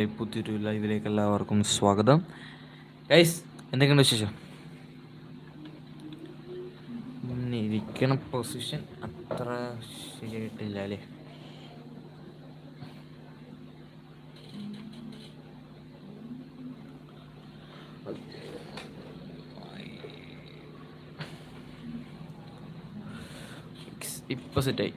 പുതിയൊരു ലൈവിലേക്ക് എല്ലാവർക്കും സ്വാഗതം. ഗൈസ്, എന്തൊക്കെയുണ്ട് വിശേഷം? ഇരിക്കണ പൊസിഷൻ അത്ര ശരിയായിട്ടില്ല അല്ലേ? ഇപ്പൊ സെറ്റായി.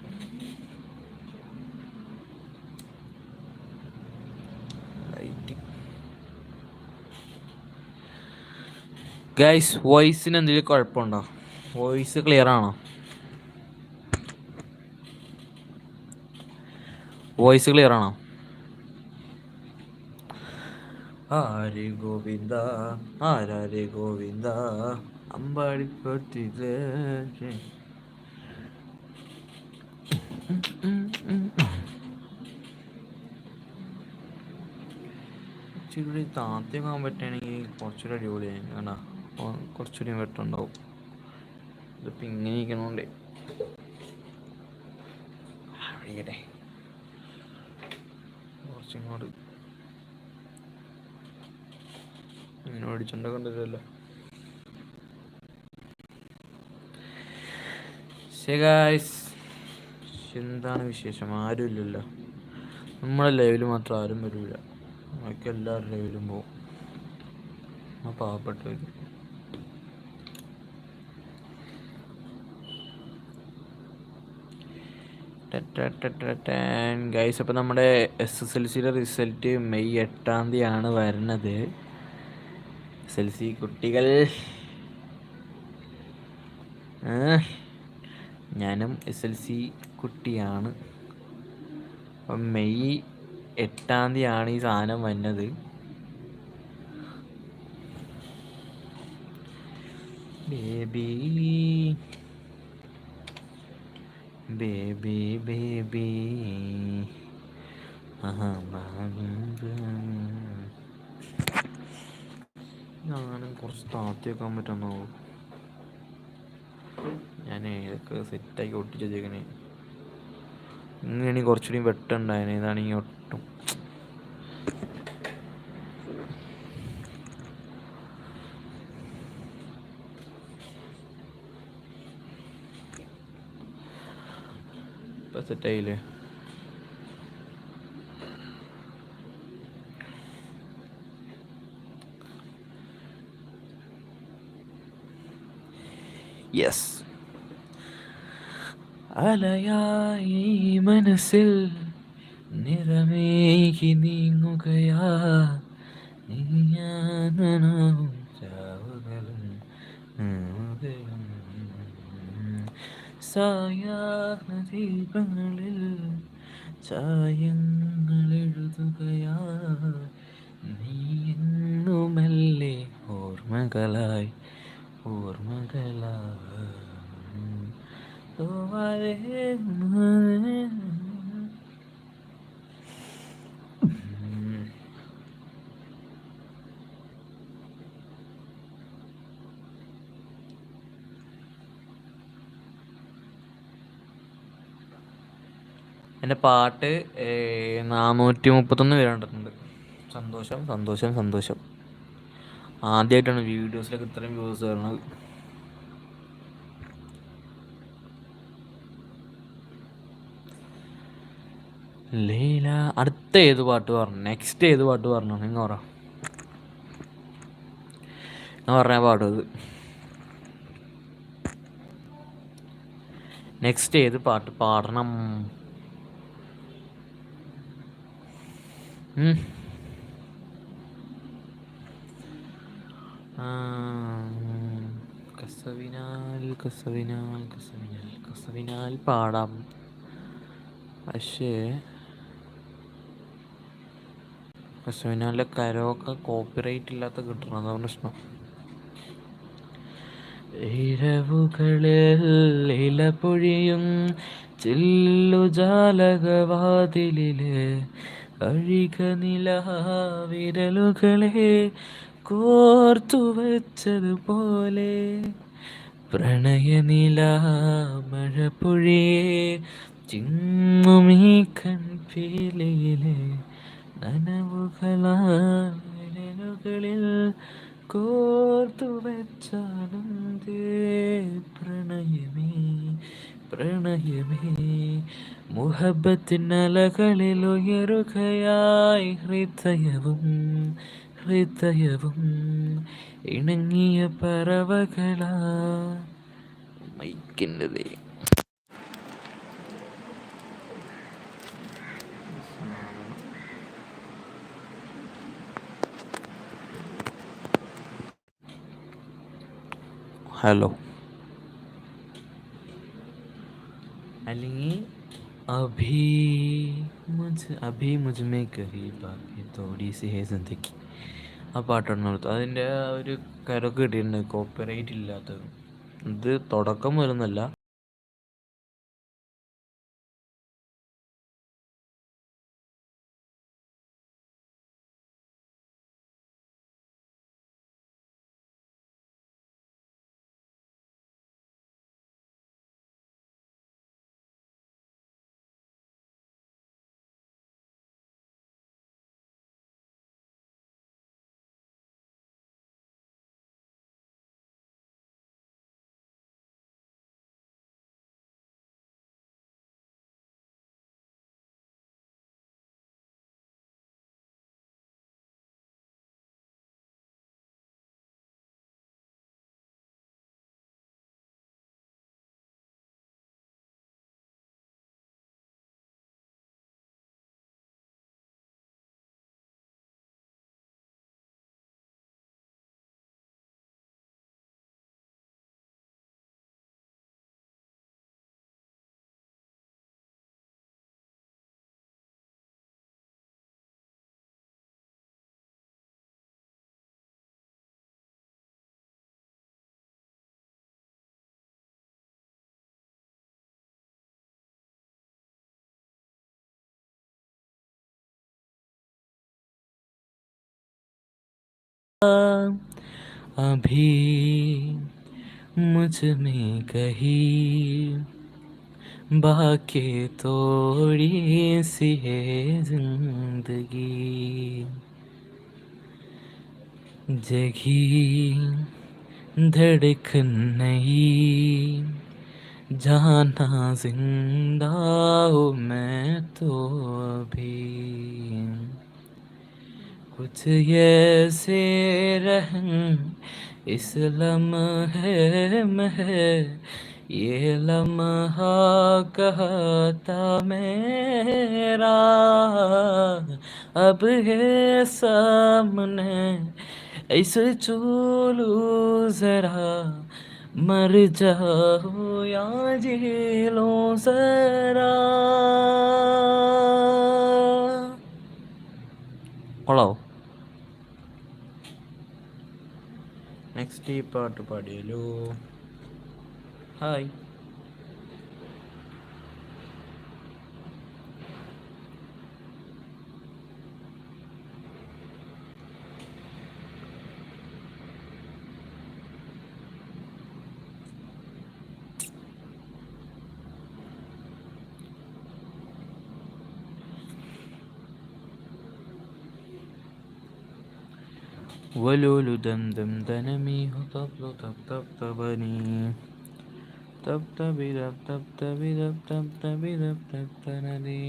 ഗൈസ്, വോയിസിന് എന്തെങ്കിലും കുഴപ്പമുണ്ടോ? വോയിസ് ക്ലിയർ ആണോ? വോയിസ് ക്ലിയർ ആണോ? ഹരി ഗോവിന്ദ ഹരി ഗോവിന്ദ അമ്പാടിപ്പറ്റില് ഇച്ചിരി താത്യം പറ്റുകയാണെങ്കിൽ കുറച്ചുകൂടി അടിപൊളിയായി. കണ്ടാ കുറച്ചുകൂടി വെട്ടുണ്ടാവും. ഇതിപ്പോൾ ഇങ്ങനെ ഇരിക്കണോണ്ടേ അടിക്കട്ടെ കുറച്ചിങ്ങോട്ട് ഇങ്ങനെ അടിച്ചുണ്ടൊക്കെ ഉണ്ടല്ലോ. എന്താണ് വിശേഷം? ആരും ഇല്ലല്ലോ. നമ്മളെ ലൈവിൽ മാത്രം ആരും വരില്ല. ബാക്കി എല്ലാവരും ലൈവിലും പോവും. ആ പാവപ്പെട്ടവർ ഗൈസ്. അപ്പം നമ്മുടെ SSLCയുടെ റിസൾട്ട് മെയ് 8-ാം തീയതിയാണ് വരുന്നത്. SSLC കുട്ടികൾ, ഞാനും SSLC കുട്ടിയാണ്. അപ്പം മെയ് 8-ാം തീയതിയാണ് ഈ സാധനം വന്നത്. ബേബി ബേബി ബേബി ഞാനും കുറച്ച് താത്തി വെക്കാൻ പറ്റുന്നോ? ഞാൻ ഇതൊക്കെ സെറ്റാക്കി ഒട്ടിച്ച് വെച്ചേക്കണേ. ഇങ്ങനെയാണെങ്കിൽ കുറച്ചുകൂടി വെട്ടുണ്ടായേനെ. ഇതാണെങ്കിൽ ഒട്ടും ഇപ്പം സെറ്റായില്ലേ? യെസ്. അലയായി മനസ്സിൽ നിറമേകി നീങ്ങുകയാ സായാഹ്ന ദീപങ്ങളിൽ ചായങ്ങൾ എഴുതുകയാ നീ എന്നുമല്ലേ ഓർമ്മകളായി എൻ്റെ പാട്ട് 431 പേര് കണ്ടിട്ടുണ്ട്. സന്തോഷം സന്തോഷം സന്തോഷം. ആദ്യമായിട്ടാണ് വീഡിയോസിലൊക്കെ ഇത്രയും വ്യൂസ് വരുന്നത്. ലീല, അടുത്ത ഏത് പാട്ട് പറഞ്ഞു? നെക്സ്റ്റ് ഏത് പാട്ട് പറഞ്ഞു? നിങ്ങൾ പറ. ഞാൻ പറഞ്ഞ പാടും അത്. നെക്സ്റ്റ് ഏത് പാട്ട് പാടണം? കസവിനാൽ പാടാം. പക്ഷേ കസവിനാലിലെ കരോക്കെ കോപ്പിറൈറ്റ് ഇല്ലാത്ത കിട്ടണം, അതാണ് പ്രശ്നം. ഇരവുകളിൽ ഇലപൊഴിയും ചില്ലുജാലകവാതിലില് അഴിക നിലാവിരലുകളെ കോർത്തു വച്ചതുപോലെ പ്രണയനിലാ മഴ പൊഴിയെ ചിങ്ങുമീ കൺപീലിയിലെ നനവുകളിൽ കോർത്തു വെച്ചാലും പ്രണയമേ പ്രണയമേ മുഹബത്തിനലകളിൽ ഉയരുകയായി ഹൃദയവും ഇണങ്ങിയ പറവകളാ മൈക്കിൻ്റെതേ. ഹലോ അല്ലെങ്കിൽ അഭി മുജ്മേ കഹി ബാക്കി തോടി സി ഹേ സിന്ദഗി. ആ പാട്ടാണ് നിർത്തുക. അതിൻ്റെ ആ ഒരു കരക്ക് കിട്ടിയിട്ടുണ്ട്, കോപ്പിറൈറ്റ് ഇല്ലാത്തത്. ഇത് തുടക്കം വരുന്നല്ല. अभी मुझ में कहीं बाकी थोड़ी सी है जिंदगी जगी धड़कन नहीं जाना जिंदा हूँ मैं तो अभी कुछ ऐसे रहन इस लम्हे में है ये लम्हा कहता मेरा अब है सामने ऐसे चूलू जरा मर जाओ या जी लो जरा. കൊള്ളാവോ? നെക്സ്റ്റ് ഈ പാട്ട് പാടിയല്ലോ. ഹായ്. ولول دمدم دنمي طبل طب طب طبني طب طبي طب طب طبي طب طب طبي طب طب തനതി.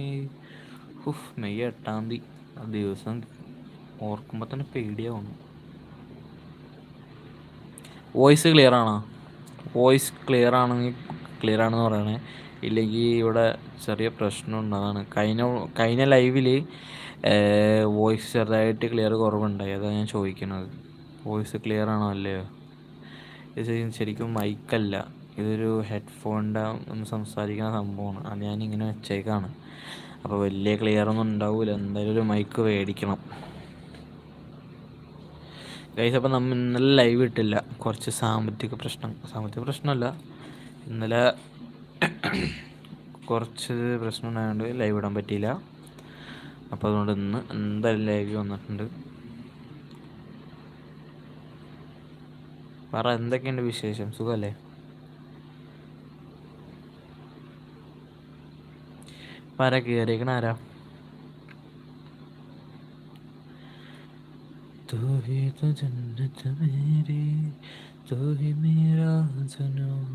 മെയ് 8-ാം തീയതി ആ ദിവസം ഓർക്കുമ്പോൾ തന്നെ പേടിയാവുന്നു. വോയിസ് ക്ലിയർ ആണോ? വോയിസ് ക്ലിയർ ആണെങ്കിൽ ക്ലിയർ ആണെന്ന് പറയണേ, ഇല്ലെങ്കിൽ ഇവിടെ ചെറിയ പ്രശ്നമുണ്ട്. അതാണ് കഴിഞ്ഞ ലൈവിൽ വോയിസ് ചെറുതായിട്ട് ക്ലിയർ കുറവുണ്ടായി. അതാണ് ഞാൻ ചോദിക്കുന്നത്. വോയിസ് ക്ലിയർ ആണോ അല്ലയോ? ഇത് ശരിക്കും മൈക്കല്ല, ഇതൊരു ഹെഡ്ഫോണിൻ്റെ ഒന്ന് സംസാരിക്കുന്ന സംഭവമാണ്. അത് ഞാനിങ്ങനെ വെച്ചേക്കാണ്. അപ്പോൾ വലിയ ക്ലിയർ ഒന്നും ഉണ്ടാവില്ല. എന്തായാലും ഒരു മൈക്ക് മേടിക്കണം ഗൈസ്. അപ്പോൾ നമ്മൾ ഇന്നലെ ലൈവ് ഇട്ടില്ല, കുറച്ച് സാമ്പത്തിക പ്രശ്നമല്ല, ഇന്നലെ കുറച്ച് പ്രശ്നം ഉണ്ടായതുകൊണ്ട് ലൈവ് ഇടാൻ പറ്റിയില്ല. അപ്പോൾ അതുകൊണ്ട് ഇന്ന് എന്തായാലും ലൈവ് വന്നിട്ടുണ്ട്. പറ, എന്തൊക്കെയുണ്ട് വിശേഷം? സുഖമല്ലേ? പറ, കയറിയേക്കണ ആരാ? तू ही तो जन्नत मेरी, तू ही मेरा जुनून,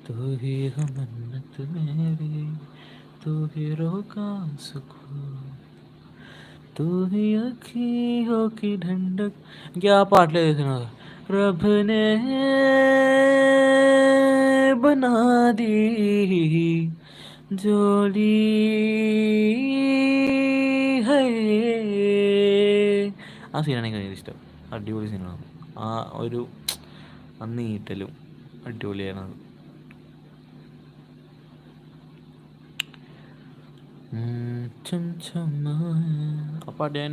तू ही है मन्नत मेरी, तू ही रूह का सुकून, तू ही अखियों की ठंडक. എനിക്ക് ആ പാട്ടിൽ എഴുതുന്നത് रब ने बना दी जोड़ी है. ആ സീനാണ് എനിക്ക് ഭയങ്കര ഇഷ്ടം. അടിപൊളി സീനാണ്. ആ ഒരു നീട്ടലും അടിപൊളിയാണ് അത്. ആ പാട്ട്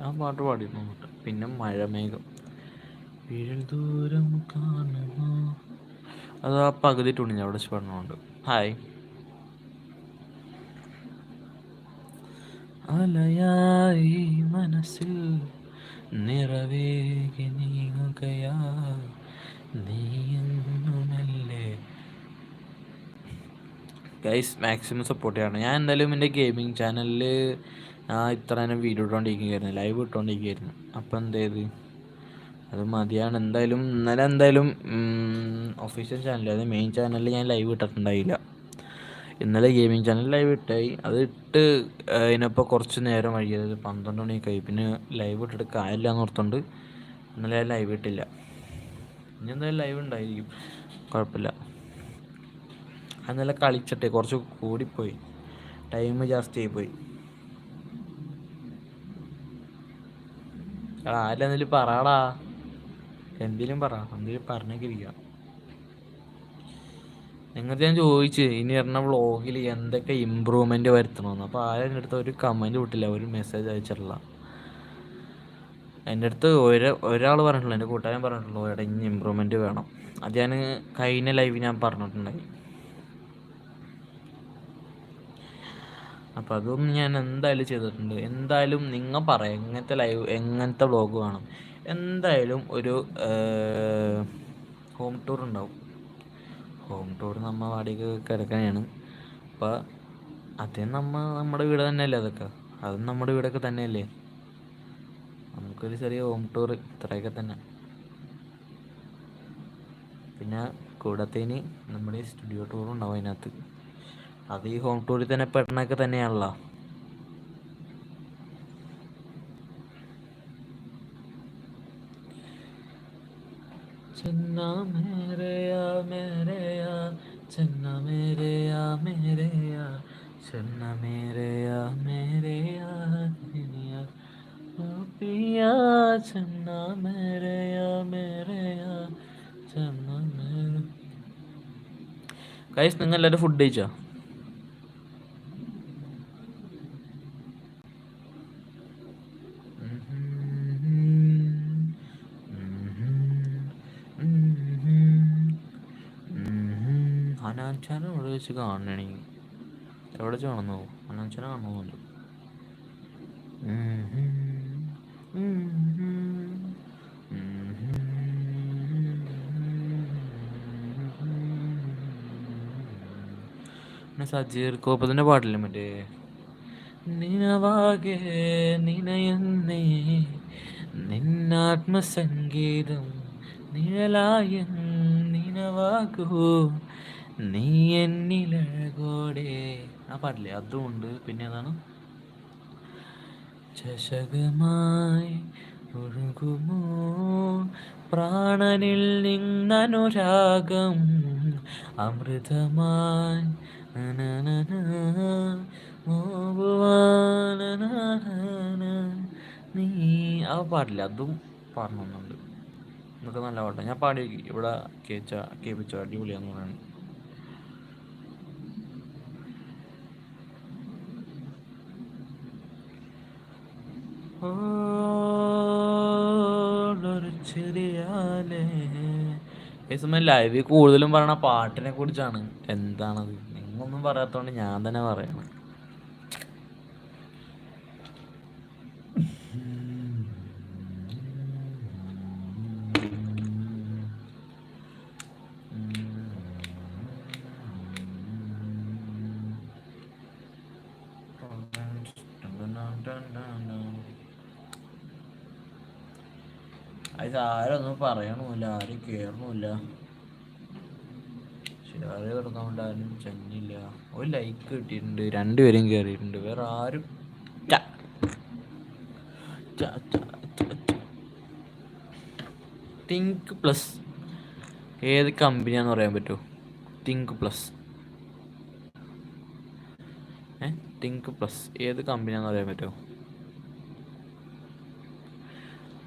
ആ പാട്ട് പാടിയിരുന്നു. പിന്നെ മഴമേഘം വീഴൽ ദൂരം കാണുമോ, അത് ആ പകുതി ടൂണിന് അവിടെ വെച്ച് പറഞ്ഞുകൊണ്ട്. ഹായ്. അലയായി മനസ്സിൽ നിറവേകി നീങ്ങുകയാ നീയെന്നുമല്ലേ. ഗൈസ് മാക്സിമം സപ്പോർട്ട് ചെയ്യണം. ഞാൻ എന്തായാലും എൻ്റെ ഗെയിമിങ് ചാനലിൽ ഇത്ര നേരം വീഡിയോ ഇട്ടുകൊണ്ടിരിക്കുകയായിരുന്നു, ലൈവ് ഇട്ടുകൊണ്ടിരിക്കുകയായിരുന്നു. അപ്പം എന്ത് ചെയ്ത് അത് മതിയാണ്. എന്തായാലും ഇന്നലെ എന്തായാലും ഒഫീഷ്യൽ ചാനൽ, അതായത് മെയിൻ ചാനലിൽ ഞാൻ ലൈവ് ഇട്ടിട്ടുണ്ടായില്ല. ഇന്നലെ ഗെയിമിങ് ചാനൽ ലൈവ് ഇട്ടായി. അത് ഇട്ട് അതിനപ്പോൾ കുറച്ച് നേരം വൈകിയത് 12 മണിയൊക്കെ ആയി. പിന്നെ ലൈവ് ഇട്ടിട്ട് കാര്യമില്ല എന്ന് ഓർത്തുകൊണ്ട് ഇന്നലെ ഞാൻ ലൈവ് ഇട്ടില്ല. ഇനി എന്തായാലും ലൈവ് ഉണ്ടായിരിക്കും, കുഴപ്പമില്ല. അന്നലെ കളിച്ചിട്ടേ കുറച്ച് കൂടിപ്പോയി, ടൈം ജാസ്തി ആയിപ്പോയി. ആരും എന്തെങ്കിലും പറയാടാ, എന്തെങ്കിലും പറഞ്ഞൊക്കെ ഇരിക്കുക. നിങ്ങൾക്ക് ഞാൻ ചോദിച്ചു ഇനി പറഞ്ഞ വ്ളോഗിൽ എന്തൊക്കെ ഇമ്പ്രൂവ്മെൻറ്റ് വരുത്തണമെന്ന്. അപ്പോൾ ആരും എൻ്റെ അടുത്ത് ഒരു കമൻറ്റ് വിട്ടില്ല, ഒരു മെസ്സേജ് അയച്ചിട്ടില്ല. എൻ്റെ അടുത്ത് ഒരാൾ പറഞ്ഞിട്ടുള്ളൂ, എൻ്റെ കൂട്ടുകാരൻ പറഞ്ഞിട്ടുള്ളൂ, എടാ ഇനി ഇമ്പ്രൂവ്മെൻറ്റ് വേണം. അത് ഞാൻ കഴിഞ്ഞ ലൈവ് ഞാൻ പറഞ്ഞിട്ടുണ്ടായി. അപ്പോൾ അതും ഞാൻ എന്തായാലും ചെയ്തിട്ടുണ്ട്. എന്തായാലും നിങ്ങൾ പറയാം എങ്ങനത്തെ ലൈവ്, എങ്ങനത്തെ വ്ളോഗ് വേണം. എന്തായാലും ഒരു ഹോം ടൂർ ഉണ്ടാവും. ഹോം ടൂർ നമ്മൾ വാടക കിടക്കാനാണ്. അപ്പോൾ അതേ നമ്മുടെ വീട് തന്നെയല്ലേ അതൊക്കെ, അതും നമ്മുടെ വീടൊക്കെ തന്നെയല്ലേ. നമുക്കൊരു ചെറിയ ഹോം ടൂർ ഇത്രയൊക്കെ തന്നെ. പിന്നെ കൂടത്തേന് നമ്മുടെ സ്റ്റുഡിയോ ടൂറും ഉണ്ടാവും അതിനകത്ത്. അത് ഈ ഹോം ടൂറിൽ തന്നെ പെട്ടെന്നൊക്കെ തന്നെയാണല്ലോ. चन्ना मेरे या मेरे या, चन्ना मेरे या मेरे या, चन्ना मेरे या मेरे या दुनिया पिया, चन्ना मेरे या मेरे या, चन्ना मेरे. ഗൈസ് നിങ്ങൾ എല്ലാവരും ഫുഡ് കഴിച്ചോ? അനാൻചാനെ എവിടെ വെച്ച് കാണണേ, എവിടെ വെച്ച് കാണുന്നു? അനാൻചാനെ കാണുന്നുണ്ട്. സജീർ കോപ്പത്തിൻ്റെ പാട്ടില്ലേ മറ്റേ നിനവാകെ നിനയെന്നേ നിന്നാത്മസംഗീതം നിഴലായ നിനവാകൂ നീ എന്നിലഴകോടെ, ആ പാട്ടില്ലേ അതും ഉണ്ട്. പിന്നെ ഏതാണ് ചഷകമായി ഒഴുകുമോ പ്രാണനിൽ നിന്നനുരാഗം അമൃതമായി നീ, ആ പാടില്ല അതും പാടണമെന്നുണ്ട്. എന്നൊക്കെ നല്ല പാട്ടാണ്. ഞാൻ പാടി ഇവിടെ കേൾപ്പിച്ച അടിപൊളിയാന്ന് പറയുന്നത്. ലൈവിൽ കൂടുതലും പറയണ പാട്ടിനെ കുറിച്ചാണ്. എന്താണത് നിങ്ങളൊന്നും പറയാത്തോണ്ട് ഞാൻ തന്നെ പറയണം. അത് ആരൊന്നും പറയണമില്ല, ആരും കേറണമില്ല. ഷെയർ തുറക്കാൻ കൊണ്ട് ആരും ചെന്നില്ല. ഒരു ലൈക്ക് കിട്ടിയിട്ടുണ്ട്, 2 പേരും കയറിയിട്ടുണ്ട്, വേറെ ആരും. തിങ്ക് പ്ലസ് ഏത് കമ്പനിയാണെന്ന് പറയാൻ പറ്റുമോ? തിങ്ക് പ്ലസ് തിങ്ക് പ്ലസ് ഏത് കമ്പനിയാണെന്ന് പറയാൻ പറ്റുമോ?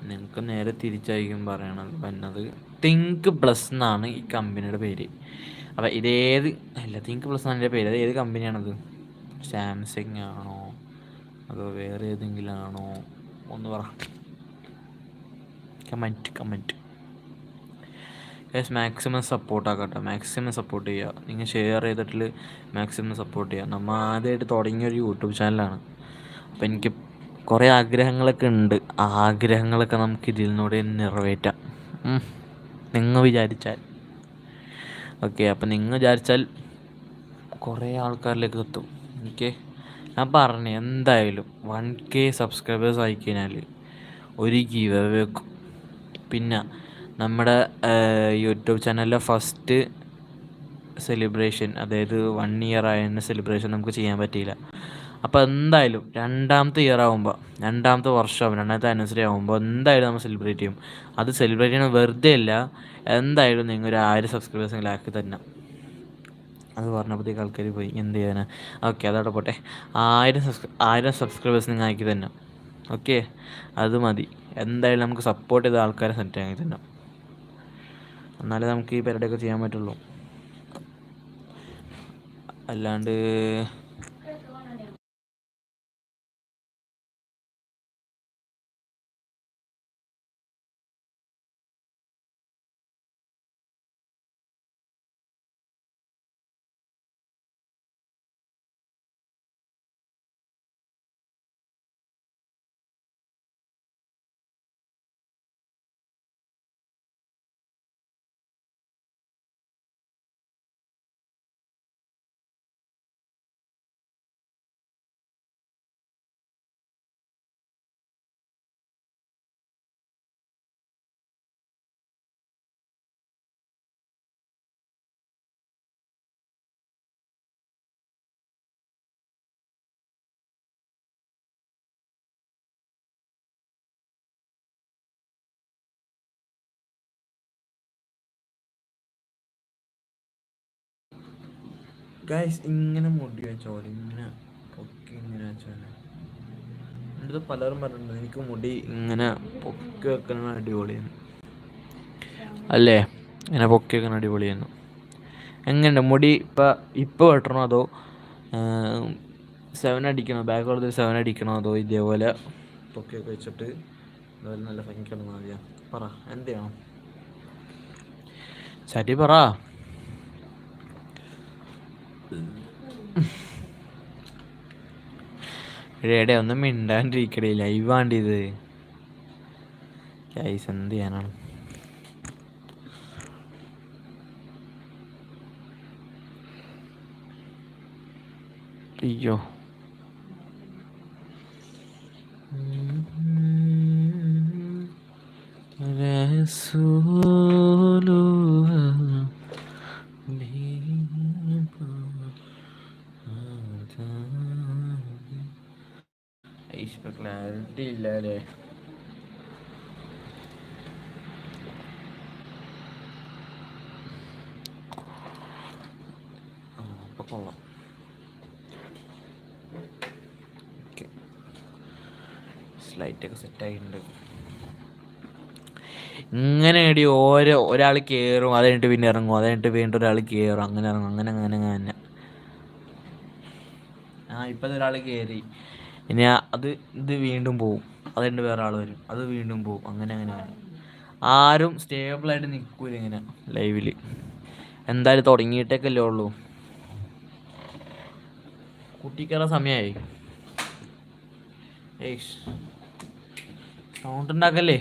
നിങ്ങൾക്ക് നേരെ തിരിച്ചായിരിക്കും പറയണത് വന്നത്. തിങ്ക് പ്ലസ് എന്നാണ് ഈ കമ്പനിയുടെ പേര്. അപ്പം ഇതേത് അല്ല, തിങ്ക് പ്ലസ് എന്നാണ് എൻ്റെ പേര്. അത് ഏത് കമ്പനിയാണത്? സാംസങ് ആണോ അതോ വേറെ ഏതെങ്കിലും ആണോ? ഒന്ന് പറ, കമൻറ്റ്. മാക്സിമം സപ്പോർട്ട് ആക്കട്ടെ, മാക്സിമം സപ്പോർട്ട് ചെയ്യുക. നിങ്ങൾ ഷെയർ ചെയ്തിട്ട് മാക്സിമം സപ്പോർട്ട് ചെയ്യുക. നമ്മൾ ആദ്യമായിട്ട് തുടങ്ങിയൊരു യൂട്യൂബ് ചാനലാണ്. അപ്പം എനിക്ക് കുറേ ആഗ്രഹങ്ങളൊക്കെ ഉണ്ട്. ആ ആഗ്രഹങ്ങളൊക്കെ നമുക്ക് ഇതിലൂടെ നിറവേറ്റാം, നിങ്ങൾ വിചാരിച്ചാൽ. ഓക്കെ, അപ്പം നിങ്ങൾ വിചാരിച്ചാൽ കുറേ ആൾക്കാരിലേക്ക് എത്തും. ഓക്കെ, ഞാൻ പറഞ്ഞു എന്തായാലും 1K സബ്സ്ക്രൈബേഴ്സ് ആയിക്കഴിഞ്ഞാൽ ഒരു ഗീവ് അവേ വെക്കും. പിന്നെ നമ്മുടെ യൂട്യൂബ് ചാനലിലെ ഫസ്റ്റ് സെലിബ്രേഷൻ, അതായത് 1 ഇയർ ആയതിൻ്റെ സെലിബ്രേഷൻ നമുക്ക് ചെയ്യാൻ പറ്റിയില്ല. അപ്പോൾ എന്തായാലും രണ്ടാമത്തെ ഇയർ ആകുമ്പോൾ, രണ്ടാമത്തെ വർഷം, രണ്ടാമത്തെ ആനിവേഴ്സറി ആകുമ്പോൾ എന്തായാലും നമ്മൾ സെലിബ്രേറ്റ് ചെയ്യും. അത് സെലിബ്രേറ്റ് ചെയ്യണം വെറുതെ അല്ല, എന്തായാലും നിങ്ങൾ ഒരു 1000 സബ്സ്ക്രൈബേഴ്സെങ്കിലും ആക്കി തന്നെ. അത് പറഞ്ഞപ്പോഴത്തേക്ക് ആൾക്കാർ പോയി, എന്ത് ചെയ്യാനാ. ഓക്കെ, അതവിടെ പോട്ടെ. 1000 സബ്സ്ക്രൈബേഴ്സ് നിങ്ങൾ ആക്കി തന്നെ. ഓക്കെ, അത് മതി. എന്തായാലും നമുക്ക് സപ്പോർട്ട് ചെയ്ത ആൾക്കാരെ സെറ്റ് ആക്കി തന്നെ, എന്നാലേ നമുക്ക് ഈ പരിപാടിയൊക്കെ ചെയ്യാൻ പറ്റുള്ളൂ. അല്ലാണ്ട് ഗൈസ് ഇങ്ങനെ മുടി വെച്ചോളി, ഇങ്ങനെ പൊക്കി ഇങ്ങനെ വെച്ചോളെ. എൻ്റെ അടുത്ത് പലരും പറഞ്ഞിട്ടുണ്ട് എനിക്ക് മുടി ഇങ്ങനെ പൊക്കി വെക്കുന്ന അടിപൊളിയാണ് അല്ലേ, ഇങ്ങനെ പൊക്കി വെക്കുന്ന അടിപൊളിയാണ്. എങ്ങനെയുണ്ട് മുടി? ഇപ്പോൾ വെട്ടണോ അതോ 7 അടിക്കണോ, ബാക്കിലുള്ളത് 7 അടിക്കണോ, അതോ ഇതേപോലെ പൊക്കിയൊക്കെ വെച്ചിട്ട് അതുപോലെ നല്ല ഭംഗിക്കണം മതിയാ? പറ, എന്ത് ചെയ്യണം? ചാറ്റി പറ. എടേ ഒന്നും മിണ്ടാണ്ടിരിക്കടേ, ലൈവാണ്ട് ഇത്. ഗൈസ് എന്ത് ചെയ്യാനാണ്? അയ്യോ, ക്ലാരിറ്റി ഇല്ല അല്ലേ? അപ്പോൾ കൊള്ളാം. ഓക്കെ, സ്ലൈറ്റൊക്കെ സെറ്റായിട്ടുണ്ട്. ഇങ്ങനെ എടി ഒരാൾ കയറും, അത് കഴിഞ്ഞിട്ട് പിന്നെ ഇറങ്ങും, അത് കഴിഞ്ഞിട്ട് വീണ്ടും ഒരാൾ കയറും, അങ്ങനെ ഇറങ്ങും, അങ്ങനെ. ഇപ്പം ഒരാൾ കയറി, ഇനി ഇത് വീണ്ടും പോവും, അത് കഴിഞ്ഞിട്ട് വേറെ ആൾ വരും, അത് വീണ്ടും പോവും, അങ്ങനെ. ആരും സ്റ്റേബിളായിട്ട് നിൽക്കൂല ഇങ്ങനെ ലൈവിൽ. എന്തായാലും തുടങ്ങിയിട്ടേക്കല്ലേ ഉള്ളൂ. കുട്ടിക്കേറെ സമയമായി. സൗണ്ട് ഉണ്ടാക്കല്ലേ,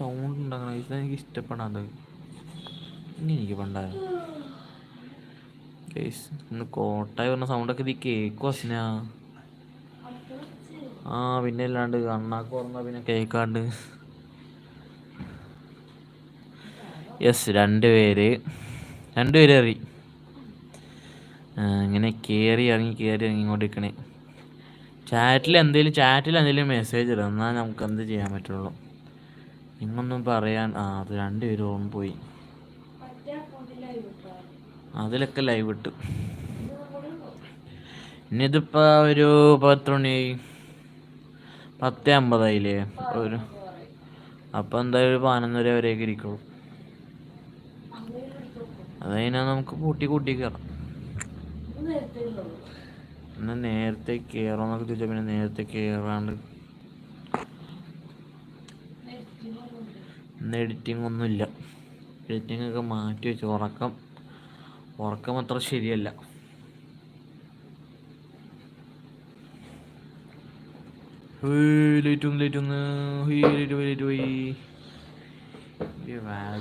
സൗണ്ട് ഉണ്ടാക്കണം. ഇതെനിക്ക് ഇഷ്ടപ്പെടാതെ ഇനി എനിക്ക് പണ്ടായിരുന്നു. ഇന്ന് കോട്ടായി പറഞ്ഞ സൗണ്ടൊക്കെ ഇത് കേൾക്കും അസിനാ. ആ പിന്നെ അല്ലാണ്ട് കണ്ണാക്ക് തുറന്നാൽ പിന്നെ കേൾക്കാണ്ട്. യെസ്, രണ്ടുപേര് എറി. ഇങ്ങനെ കയറി ഇറങ്ങി ഇങ്ങോട്ട് ചാറ്റിൽ എന്തെങ്കിലും മെസ്സേജ് ഇടാം, എന്നാൽ നമുക്ക് എന്ത് ചെയ്യാൻ പറ്റുള്ളൂ. നിങ്ങൊന്നും പറയാൻ അത് രണ്ടുപേരും ഓൺ പോയി. അതിലൊക്കെ ലൈവ് ഇട്ട്. ഇനി ഇതിപ്പോൾ ഒരു 10 മണിയായി, 10:50 ഒരു അപ്പോൾ എന്തായാലും 11:30 വരെയൊക്കെ ഇരിക്കുള്ളൂ. അത് കഴിഞ്ഞാൽ നമുക്ക് കൂട്ടി കയറാം. എന്നാൽ നേരത്തെ കയറാമെന്നൊക്കെ ചോദിച്ചാൽ പിന്നെ നേരത്തെ കയറാണ്ട് ഇന്ന് എഡിറ്റിംഗ് ഒന്നുമില്ല. എഡിറ്റിങ്ങൊക്കെ മാറ്റി വെച്ചു. ഉറക്കം അത്ര ശരിയല്ല. ലേറ്റ് പോയി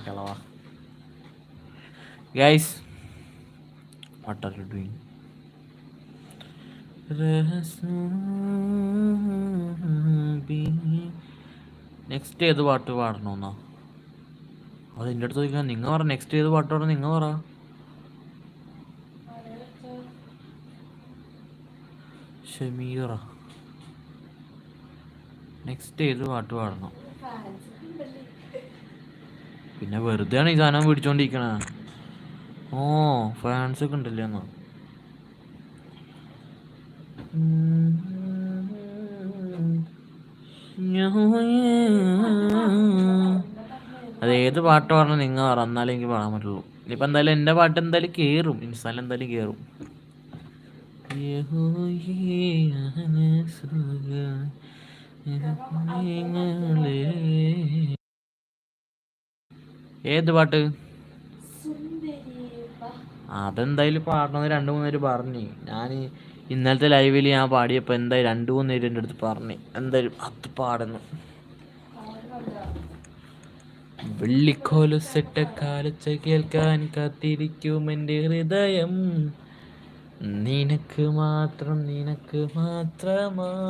കളവാ. Guys, what are you doing? Next ഏത് പാട്ട് പാടണമെന്നോ? അത് എൻ്റെ അടുത്ത് ചോദിക്കാൻ. നിങ്ങൾ പറ, നെക്സ്റ്റ് ഏത് പാട്ട് പാടണം നിങ്ങൾ പറ. ഷമീറ, നെക്സ്റ്റ് ഏത് പാട്ട് പാടണം? പിന്നെ വെറുതെയാണ് ഈ സാധനം പിടിച്ചോണ്ടിരിക്കണ. ഫാൻസൊക്കെ ഉണ്ടല്ലേ എന്നാ. അതേത് പാട്ട് പറഞ്ഞാൽ നിങ്ങൾ പറ, എന്നാലേ എനിക്ക് പാടാൻ പറ്റുള്ളൂ. ഇനിയിപ്പോൾ എന്തായാലും എൻ്റെ പാട്ട് എന്തായാലും കയറും, ഇൻസ്റ്റായിൽ എന്തായാലും കയറും. ഏത് പാട്ട്? അതെന്തായാലും പാടണമെന്ന് 2-3 പേര് പറഞ്ഞു. ഞാൻ ഇന്നലത്തെ ലൈവിൽ ഞാൻ പാടിയപ്പോൾ എന്തായാലും 2-3 പേര് എൻ്റെ അടുത്ത് പറഞ്ഞു എന്തായാലും അത് പാടുന്നു. വെള്ളിക്കോലുസെട്ട കാലച്ച കേൾക്കാൻ കാത്തിരിക്കും എൻ്റെ ഹൃദയം, നിനക്ക് മാത്രമായി.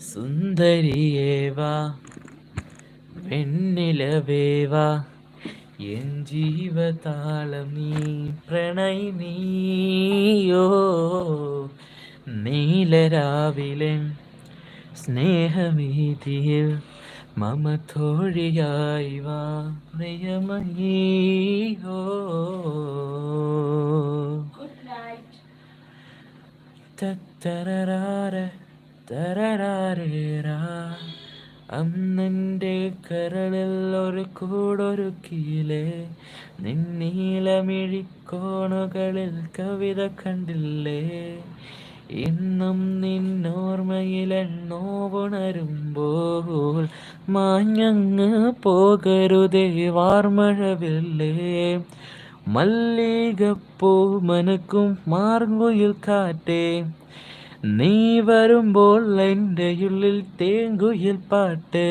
സുന്ദരിയേവാ വെണ്ണിലവേവാ എൻ ജീവതാളം നീ, പ്രണയിനിയോ നീലരാവിലെ സ്നേഹമീതിയിൽ മമ തോഴിയായി വാ പ്രിയമയോ. അന്നെൻ്റെ കരളിൽ ഒരു കൂടൊരുക്കിയില്ലേ, നിന്നീലമിഴിക്കോണുകളിൽ കവിത കണ്ടില്ലേ. ഇന്നും നിന്നോർമ്മയിലെണ്ണോവുണരുമ്പോൾ മാഞ്ഞങ്ങ് പോകരുതേ വാർമഴവില്ലേ. മല്ലികപ്പൂ മനക്കും മാർങ്കുയിൽ കാറ്റേ, നീ വരുമ്പോൾ എൻ്റെ ഉള്ളിൽ തേങ്കുയിൽ പാട്ട്.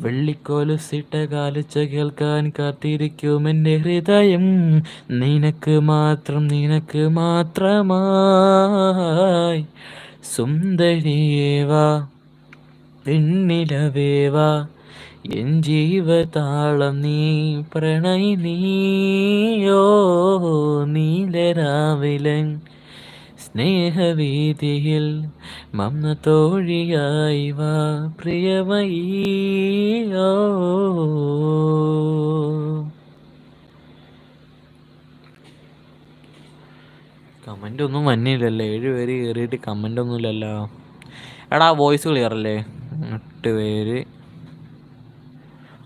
വെള്ളിക്കോലുസിട്ട കാലിച്ച കേൾക്കാൻ കാത്തിരിക്കും എൻ്റെ ഹൃദയം, നിനക്ക് മാത്രമായി. സുന്ദരിയേവാ പെണ്ണിലവേവാ എൻ ജീവതാളം നീ, പ്രണയിനിയോ നീലരാവിലൻ സ്നേഹവീതിയിൽ മമ തോഴിയായി വാ പ്രിയമയോ. കമൻ്റ് ഒന്നും വന്നില്ലല്ലോ. 7 പേര് കയറിയിട്ട് കമൻ്റ് ഒന്നുമില്ലല്ലോ. എടാ വോയിസ് ക്ലിയർ അല്ലേ? 8 പേര്.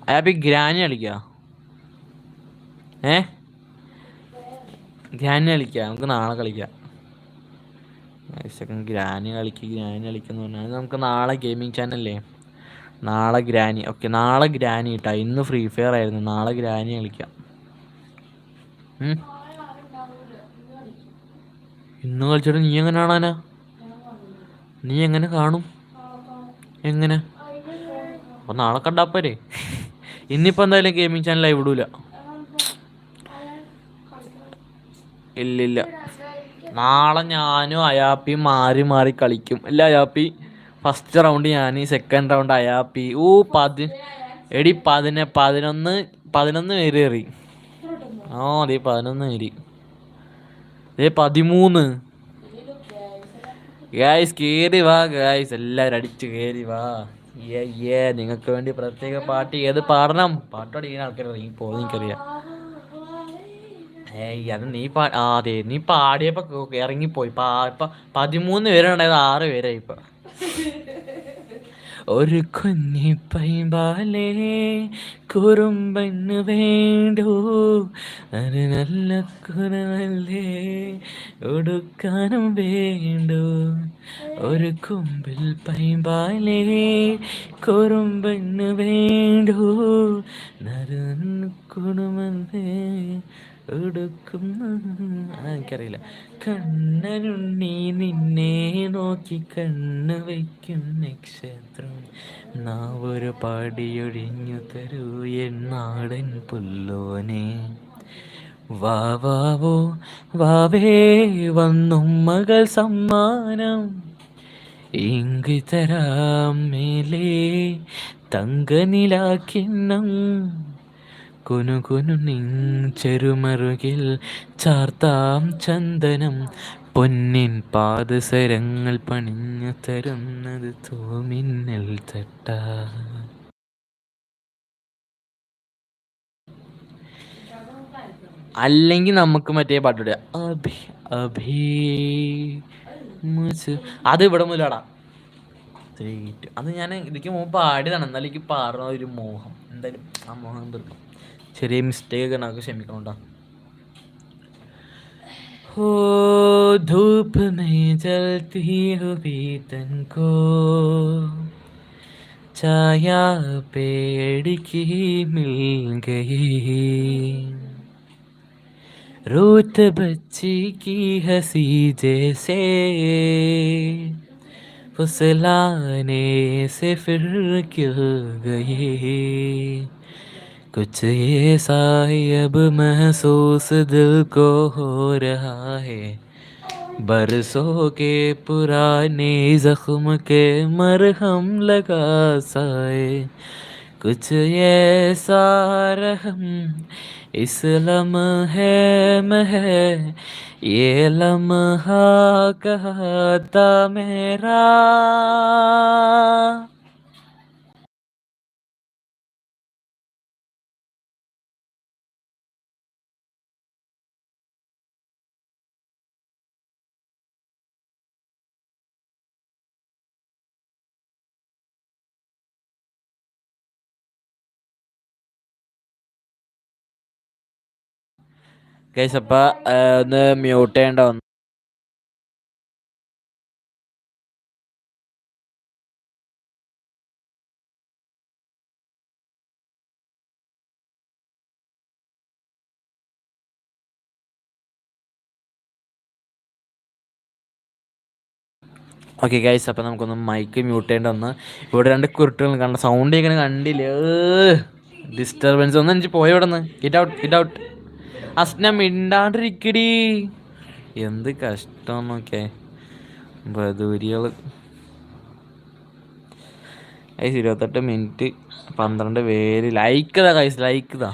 അയാൾ ഗ്രാനി കളിക്കുക. ഗ്രാനി കളിക്കുക, നമുക്ക് നാളെ കളിക്കാം. ഗ്രാനി കളിക്കുന്നു പറഞ്ഞാൽ നമുക്ക് നാളെ ഗെയിമിംഗ് ചാനലല്ലേ, നാളെ ഗ്രാനി. ഓക്കെ, നാളെ ഗ്രാനി കിട്ടാ. ഇന്ന് ഫ്രീ ഫയർ ആയിരുന്നു, നാളെ ഗ്രാനി കളിക്കാം. ഇന്ന് കളിച്ചിട്ട് നീ എങ്ങനെ കാണാനാ? നീ എങ്ങനെ കാണും? എങ്ങനെ? അപ്പോൾ നാളെ കണ്ടാപ്പോരെ. ഇന്നിപ്പോൾ എന്തായാലും ഗെയിമിംഗ് ചാനൽ ലൈവ് ഇടൂല. ഇല്ലില്ല, നാളെ ഞാനും അയാപ്പിയും മാറി മാറി കളിക്കും. അല്ല അയാപ്പി? ഫസ്റ്റ് റൗണ്ട് ഞാൻ, സെക്കൻഡ് റൗണ്ട് അയാപ്പി. എടി 11 പേര് കയറി. അതെ 11 പേര്. 13. ഗായ്സ് കേറി വാ ഗായ്സ്, എല്ലാവരും അടിച്ച് കേറി വാ. നിങ്ങൾക്ക് വേണ്ടി പ്രത്യേക പാട്ട്. ഏത് പാടണം? പാട്ടോടെ ഇങ്ങനെ ആൾക്കാർ ഇറങ്ങി പോകും, എനിക്കറിയാം. അത് അതെ നീ പാടിയപ്പോ ഇറങ്ങിപ്പോയി. ഇപ്പൊ 13 പേരുണ്ടായത് 6 പേരായി ഇപ്പൊ. ഒരു കുഞ്ഞി പൈമ്പാലേ കുറുമ്പന് വേണ്ടോ, അത് നല്ല കുറവല്ലേ ഒടുക്കാനും വേണ്ടോ. ഒരു കുമ്പിൽ പൈമ്പാലേ കുറുമ്പന് വേണ്ടോ, കുടുംബേ എനിക്കറിയില്ല. കണ്ണനുണ്ണി നിന്നെ നോക്കി കണ്ണ് വയ്ക്കും നക്ഷത്രം, നാവൊരു പാടിയൊഴിഞ്ഞു തരൂ എന്നാടൻ പുല്ലോനെ. വാവോ വാവേ വന്നും മകൾ സമ്മാനം, ഇങ്കിതരാം മേലേ തങ്കനിലാക്കിണ്ണം, കുനുകുനു ചെറുമറുകിൽ ചാർത്താം ചന്ദനം, പൊന്നിൻ പാദസരങ്ങൾ പണിഞ്ഞു തരുന്നത് തൂമിന്നൽ തട്ട. അല്ലെങ്കിൽ നമുക്ക് മറ്റേ പാട്ടിടുക, അഭി അഭി അത് ഇവിടെ മുതലാടാ. അത് ഞാൻ ഇതിക്ക് മുമ്പ് പാടിയതാണ്, എന്നാലും എനിക്ക് പാടുന്ന ഒരു മോഹം. എന്തായാലും ആ മോഹം തീർക്കും. ചെറിയ മിസ്റ്റേക്ക് ഒക്കെ നമുക്ക് ക്ഷമിക്കണോട്ടാ. हो धूप में जलती हुई तन को छाया पेड़ की मिल गई, रूठ बच्ची की हंसी जैसे फुसलाने से फिर खिल गई, कुछ ऐसा अब महसूस दिल को हो रहा है, बरसों के पुराने जख्म के मरहम लगा साए, कुछ ऐसा रहम इस लम्हे में है, ये लम्हा कहता मेरा. ഗൈസ് അപ്പം ഒന്ന് മ്യൂട്ട് ചെയ്യേണ്ട വന്നു. ഓക്കെ ഗൈസ്, അപ്പം നമുക്കൊന്ന് മൈക്ക് മ്യൂട്ട് ചെയ്യേണ്ട വന്ന്. ഇവിടെ 2 കുരുട്ടുകൾ കണ്ട സൗണ്ട് ഇങ്ങനെ കണ്ടില്ലേ, ഡിസ്റ്റർബൻസ്. ഒന്ന് എനിക്ക് പോയി ഇവിടെ നിന്ന്. Get out. അസ്ന മിണ്ടാണ്ടിരിക്കടി. എന്ത് കഷ്ടം നോക്കേ ബദൂരികൾ. 28 മിനിറ്റ് 12 പേര് ലൈക്ക് ഇതാ ഗൈസ്, ലൈക്ക് ഇതാ.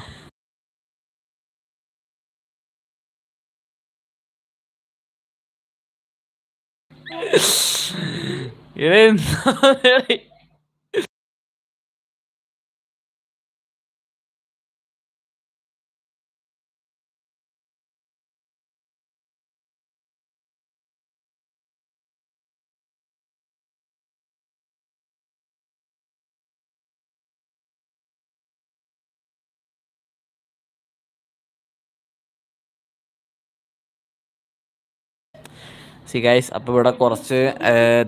സി ഗൈസ്, അപ്പോൾ ഇവിടെ കുറച്ച്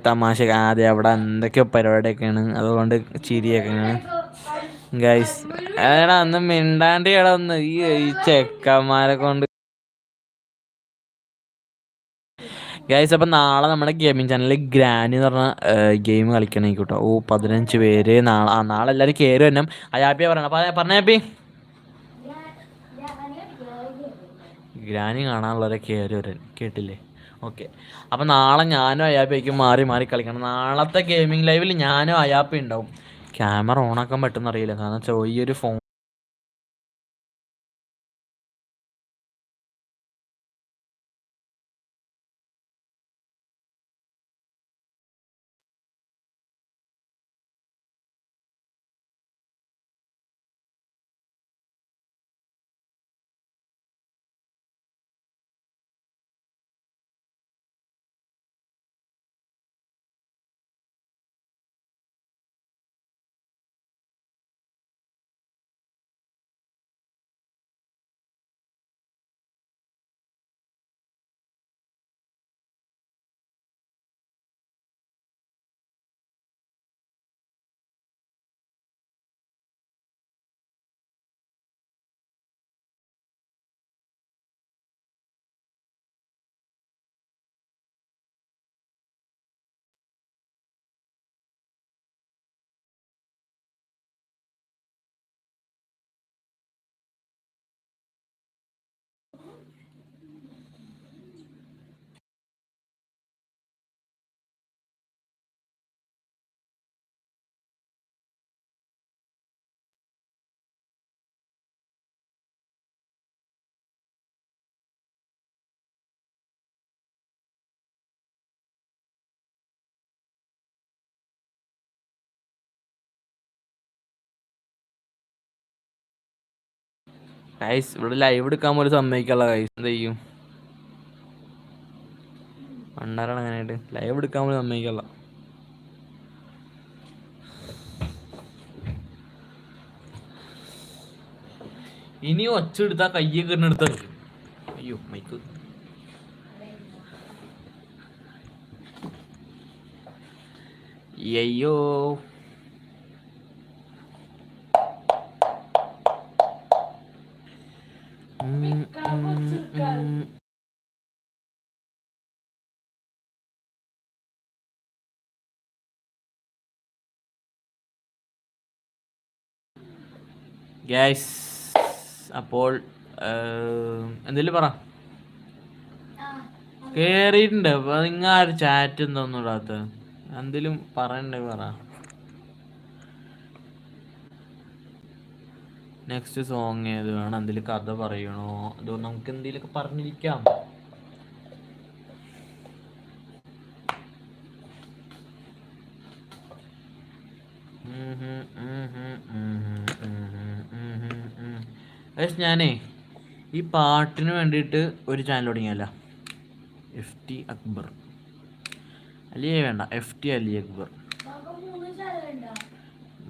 തമാശ ആദ്യം അവിടെ എന്തൊക്കെയോ പരിപാടിയൊക്കെയാണ്, അതുകൊണ്ട് ചിരിയൊക്കെയാണ് ഗൈസ്. എടാ ഒന്ന് മിണ്ടാണ്ട് എടാ ഒന്ന്, ഈ ചെക്കന്മാരെ കൊണ്ട്. ഗൈസ് അപ്പം നാളെ നമ്മുടെ ഗെയിമിംഗ് ചാനലിൽ ഗ്രാനി എന്ന് പറഞ്ഞ ഗെയിം കളിക്കണേ കേട്ടോ. 15 പേര് നാളെ എല്ലാവരും കയറി വരണം. അയാപ്പിയാ പറയണം. പറഞ്ഞാപ്പി ഗ്രാനി കാണാനുള്ളവരെ കയറി വരാൻ കേട്ടില്ലേ? ഓക്കെ. അപ്പം നാളെ ഞാനും അയാപ്പയ്ക്കും മാറി മാറി കളിക്കണം. നാളത്തെ ഗെയിമിംഗ് ലൈവിൽ ഞാനും അയാപ്പ ഉണ്ടാവും. ക്യാമറ ഓണാക്കാൻ പറ്റുമെന്ന് അറിയില്ല, കാരണം വെച്ചാൽ ഈ ഒരു ഫോൺ ഗൈസ് ഇവിടെ ലൈവ് എടുക്കാൻ പോലും സമ്മതിക്കാനുള്ള ഗൈസ് എന്ത് ചെയ്യും? പണ്ടാരാണ് അങ്ങനെയായിട്ട് ലൈവ് എടുക്കാൻ പോലും സമ്മതിക്കല്ല. ഇനി ഒച്ച എടുത്താ കയ്യൊക്കെ എടുത്ത അയ്യോ മൈക്ക്. അയ്യോ ഗൈസ്, അപ്പോൾ എന്തെങ്കിലും പറ. കേറിയിട്ടുണ്ട്. അപ്പൊ നിങ്ങൾ ആരും ചാറ്റ് എന്തോന്നും ഇടാത്ത എന്തെങ്കിലും പറയണ്ടേ പറ. നെക്സ്റ്റ് സോങ് ഏത് വേണം? എന്തെങ്കിലും കഥ പറയണോ? അതോ നമുക്ക് എന്തെങ്കിലുമൊക്കെ പറഞ്ഞിരിക്കാം. ഞാനേ ഈ പാട്ടിന് വേണ്ടിയിട്ട് ഒരു ചാനൽ തുടങ്ങിയല്ല, FT അക്ബർ. അലിയെ വേണ്ട, FT അലി അക്ബർ.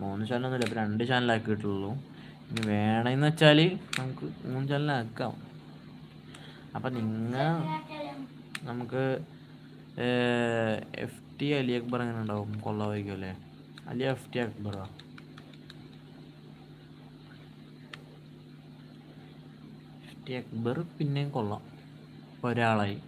3 ചാനലൊന്നുമില്ല, ഇപ്പം 2 ചാനലാക്കിയിട്ടുള്ളൂ. ഇനി വേണമെന്ന് വെച്ചാൽ നമുക്ക് 3 ചാനലാക്കാം. അപ്പം നമുക്ക് FT അലി അക്ബർ എങ്ങനെ ഉണ്ടാവും? കൊള്ളാമായിരിക്കും അല്ലേ? അലി FT അക്ബറാ? FT അക്ബർ പിന്നെയും കൊള്ളാം, ഒരാളായി.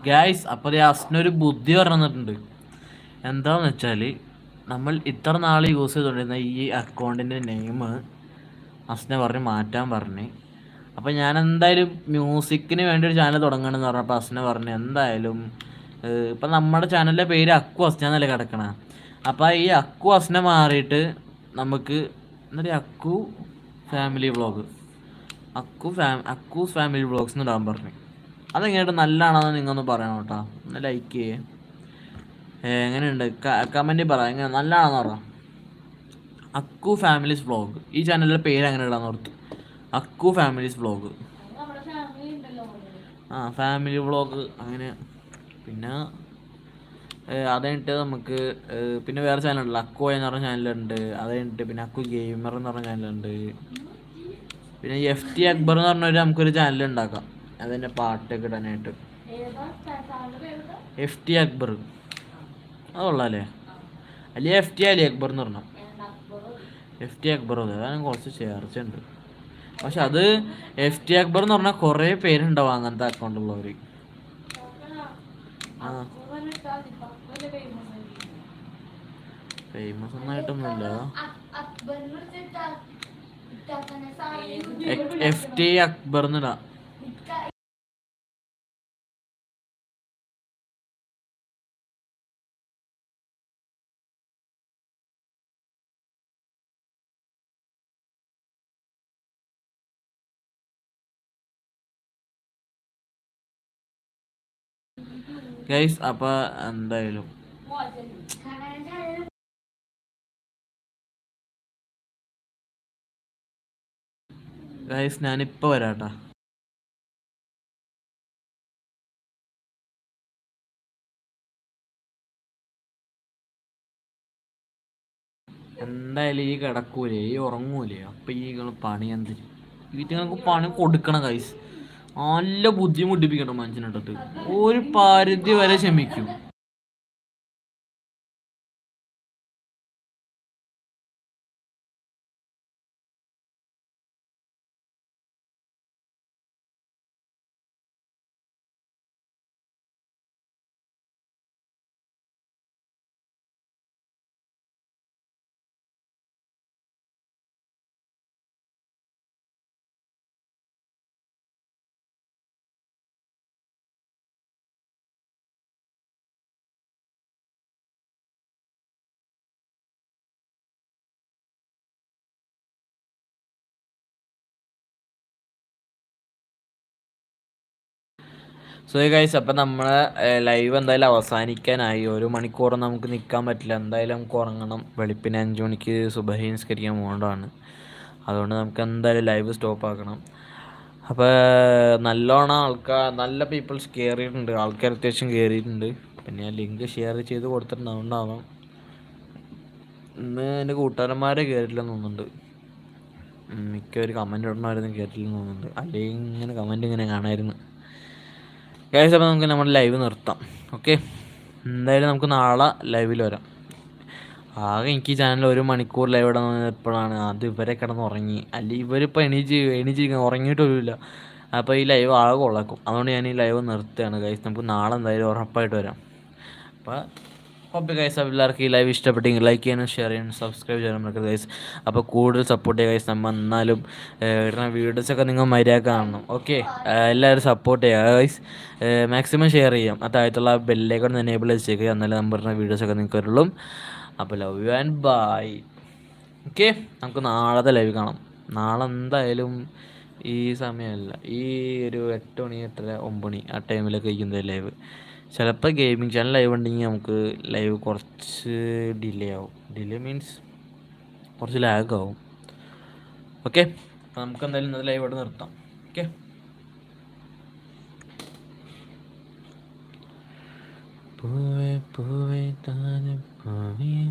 ഗൈസ്, അപ്പോൾ അസ്നൊരു ബുദ്ധി പറഞ്ഞിട്ടുണ്ട്. എന്താണെന്ന് വെച്ചാൽ നമ്മൾ ഇത്ര നാൾ യൂസ് ചെയ്തുകൊണ്ടിരുന്ന ഈ അക്കൗണ്ടിൻ്റെ നെയിം അസ്ന പറഞ്ഞ് മാറ്റാൻ പറഞ്ഞ്. അപ്പോൾ ഞാൻ എന്തായാലും മ്യൂസിക്കിന് വേണ്ടി ഒരു ചാനൽ തുടങ്ങണമെന്ന് പറഞ്ഞപ്പോൾ അസ്ന പറഞ്ഞു എന്തായാലും ഇപ്പം നമ്മുടെ ചാനലിൻ്റെ പേര് അക്കു അസ്ന എന്നല്ലേ കിടക്കണേ. അപ്പോൾ ഈ അക്കു അസ്ന മാറിയിട്ട് നമുക്ക് എന്താ അക്കു ഫാമിലി വ്ളോഗ്, അക്കൂസ് ഫാമിലി വ്ളോഗ്സ് എന്ന് ഇടാൻ പറഞ്ഞു. അതെങ്ങനെയായിട്ട് നല്ലതാണെന്ന് നിങ്ങളൊന്ന് പറയണം കേട്ടോ. ഒന്ന് ലൈക്ക് ചെയ്യേ. എങ്ങനെയുണ്ട് കമൻറ്റിൽ പറ, എങ്ങനെ നല്ലതാണെന്ന് പറ. അക്കു ഫാമിലീസ് വ്ളോഗ്, ഈ ചാനലിൻ്റെ പേര് എങ്ങനെ ഇടാന്ന് ഓർത്ത്. അക്കു ഫാമിലീസ് വ്ളോഗ്, ഫാമിലി വ്ളോഗ് അങ്ങനെ. പിന്നെ അത് കഴിഞ്ഞിട്ട് നമുക്ക് പിന്നെ വേറെ ചാനലുണ്ടല്ലോ, അക്കു എന്ന് പറഞ്ഞ ചാനലുണ്ട്. അത് കഴിഞ്ഞിട്ട് പിന്നെ അക്കു ഗെയിമർ എന്ന് പറഞ്ഞ ചാനലുണ്ട്. പിന്നെ FT അക്ബർ എന്ന് പറഞ്ഞൊരു നമുക്കൊരു ചാനൽ ഉണ്ടാക്കാം, അതിൻ്റെ പാട്ടൊക്കെ ഇടാനായിട്ട്. FT അക്ബർ അത് കൊള്ളാല്ലേ? അല്ലെ FT അലി അക്ബർ എന്ന് പറഞ്ഞു. FT അക്ബർ അതാണ് കുറച്ച് ചേർച്ച ഉണ്ട്. പക്ഷെ അത് FT അക്ബർ എന്ന് പറഞ്ഞാൽ കുറേ പേരുണ്ടാവും അങ്ങനത്തെ അക്കൗണ്ട് ഉള്ളവർ. ആ ഫേമസ് ഒന്നായിട്ടൊന്നുമില്ല. FT അക്ബർ എന്നിടാ. ഗൈസ് അപ്പൊ എന്തായാലും ഗൈസ് ഞാനിപ്പോൾ വരാട്ടാ. എന്തായാലും ഈ കിടക്കൂലേ, ഈ ഉറങ്ങൂലേ, അപ്പം ഈ പണി എന്തിനും വീട്ടുകൾക്ക് പണി കൊടുക്കണം ഗൈസ്. നല്ല ബുദ്ധിമുട്ടിപ്പിക്കണം മനുഷ്യനിട്ടിട്ട്. ഒരു പരിധി വരെ ക്ഷമിക്കും. സോ ഗൈസ് അപ്പം നമ്മളെ ലൈവ് എന്തായാലും അവസാനിക്കാനായി. 1 മണിക്കൂർ നമുക്ക് നിൽക്കാൻ പറ്റില്ല. എന്തായാലും നമുക്ക് ഉറങ്ങണം. വെളുപ്പിന് 5 മണിക്ക് സുബഹി നിസ്കരിക്കാൻ പോകേണ്ടതാണ്. അതുകൊണ്ട് നമുക്ക് എന്തായാലും ലൈവ് സ്റ്റോപ്പ് ആക്കണം. അപ്പോൾ നല്ലോണം നല്ല പീപ്പിൾസ് കയറിയിട്ടുണ്ട്. ആൾക്കാർ അത്യാവശ്യം കയറിയിട്ടുണ്ട്. പിന്നെ ഞാൻ ലിങ്ക് ഷെയർ ചെയ്ത് കൊടുത്തിട്ടുണ്ടാവാം. ഇന്ന് എൻ്റെ കൂട്ടുകാരന്മാരെ കയറിയില്ലെന്ന് തോന്നുന്നുണ്ട്. മിക്ക ഒരു കമൻറ്റ് ഇടണമായിരുന്നു കേട്ടില്ലെന്ന് തോന്നുന്നുണ്ട്. അല്ലെങ്കിൽ ഇങ്ങനെ കമൻറ്റ് ഇങ്ങനെ കാണാമായിരുന്നു. ഗൈസ് അപ്പോൾ നമുക്ക് നമ്മുടെ ലൈവ് നിർത്താം. ഓക്കെ, എന്തായാലും നമുക്ക് നാളെ ലൈവിൽ വരാം. ആകെ എനിക്ക് ഈ ചാനൽ 1 മണിക്കൂർ ലൈവ് ഇടാൻ എപ്പോഴാണ് അത് ഇവരെ കിടന്ന് ഉറങ്ങി. അല്ലെങ്കിൽ ഇവരിപ്പോൾ എണീച്ചിരിക്കാൻ ഉറങ്ങിയിട്ടൊന്നുമില്ല. അപ്പോൾ ഈ ലൈവ് ആകെ കൊള്ളാക്കും. അതുകൊണ്ട് ഞാൻ ഈ ലൈവ് നിർത്തുകയാണ് ഗൈസ്. നമുക്ക് നാളെ എന്തായാലും ഉറപ്പായിട്ട് വരാം. അപ്പോൾ ഓക്കെ ഗൈസ്, എല്ലാവർക്കും ഈ ലൈവ് ഇഷ്ടപ്പെട്ടെങ്കിൽ ലൈക്ക് ചെയ്യാനും ഷെയർ ചെയ്യാനും സബ്സ്ക്രൈബ് ചെയ്യാനും മറക്കരുത് ഗൈസ്. അപ്പോൾ കൂടുതൽ സപ്പോർട്ട് ചെയ്യുക ഗൈസ്. നമ്മൾ എന്നാലും ഇടുന്ന വീഡിയോസൊക്കെ നിങ്ങൾ മര്യാദ കാണണം. ഓക്കെ, എല്ലാവരും സപ്പോർട്ട് ചെയ്യുക ഗൈസ്. മാക്സിമം ഷെയർ ചെയ്യാം. ആ താഴത്തുള്ള ബെല്ലേക്കൊണ്ട് എനേബിൾ ചെയ്തേക്കുക. എന്നാലും നമ്മൾ ഇടുന്ന വീഡിയോസൊക്കെ നിങ്ങൾക്ക് വരുള്ളൂ. അപ്പോൾ love you and bye. Okay, നമുക്ക് നാളത്തെ ലൈവ് കാണാം. നാളെ എന്തായാലും ഈ സമയമല്ല, ഈ ഒരു 8 മണി 8:30 9 മണി ആ ടൈമിലൊക്കെ ഇരിക്കുന്നത് ലൈവ്. ചിലപ്പോൾ ഗെയിമിംഗ് ചാനൽ ലൈവ് ഉണ്ടെങ്കിൽ നമുക്ക് ലൈവ് കുറച്ച് ഡിലേ ആവും. ഡിലേ മീൻസ് കുറച്ച് ലാഗ് ആവും. ഓക്കെ, അപ്പോൾ നമുക്ക് എന്തായാലും ഇന്നത്തെ ലൈവ് ഇവിടെ നിർത്താം. ഓക്കെ, പൂവേ പൂവേ താനെ പൂവേ.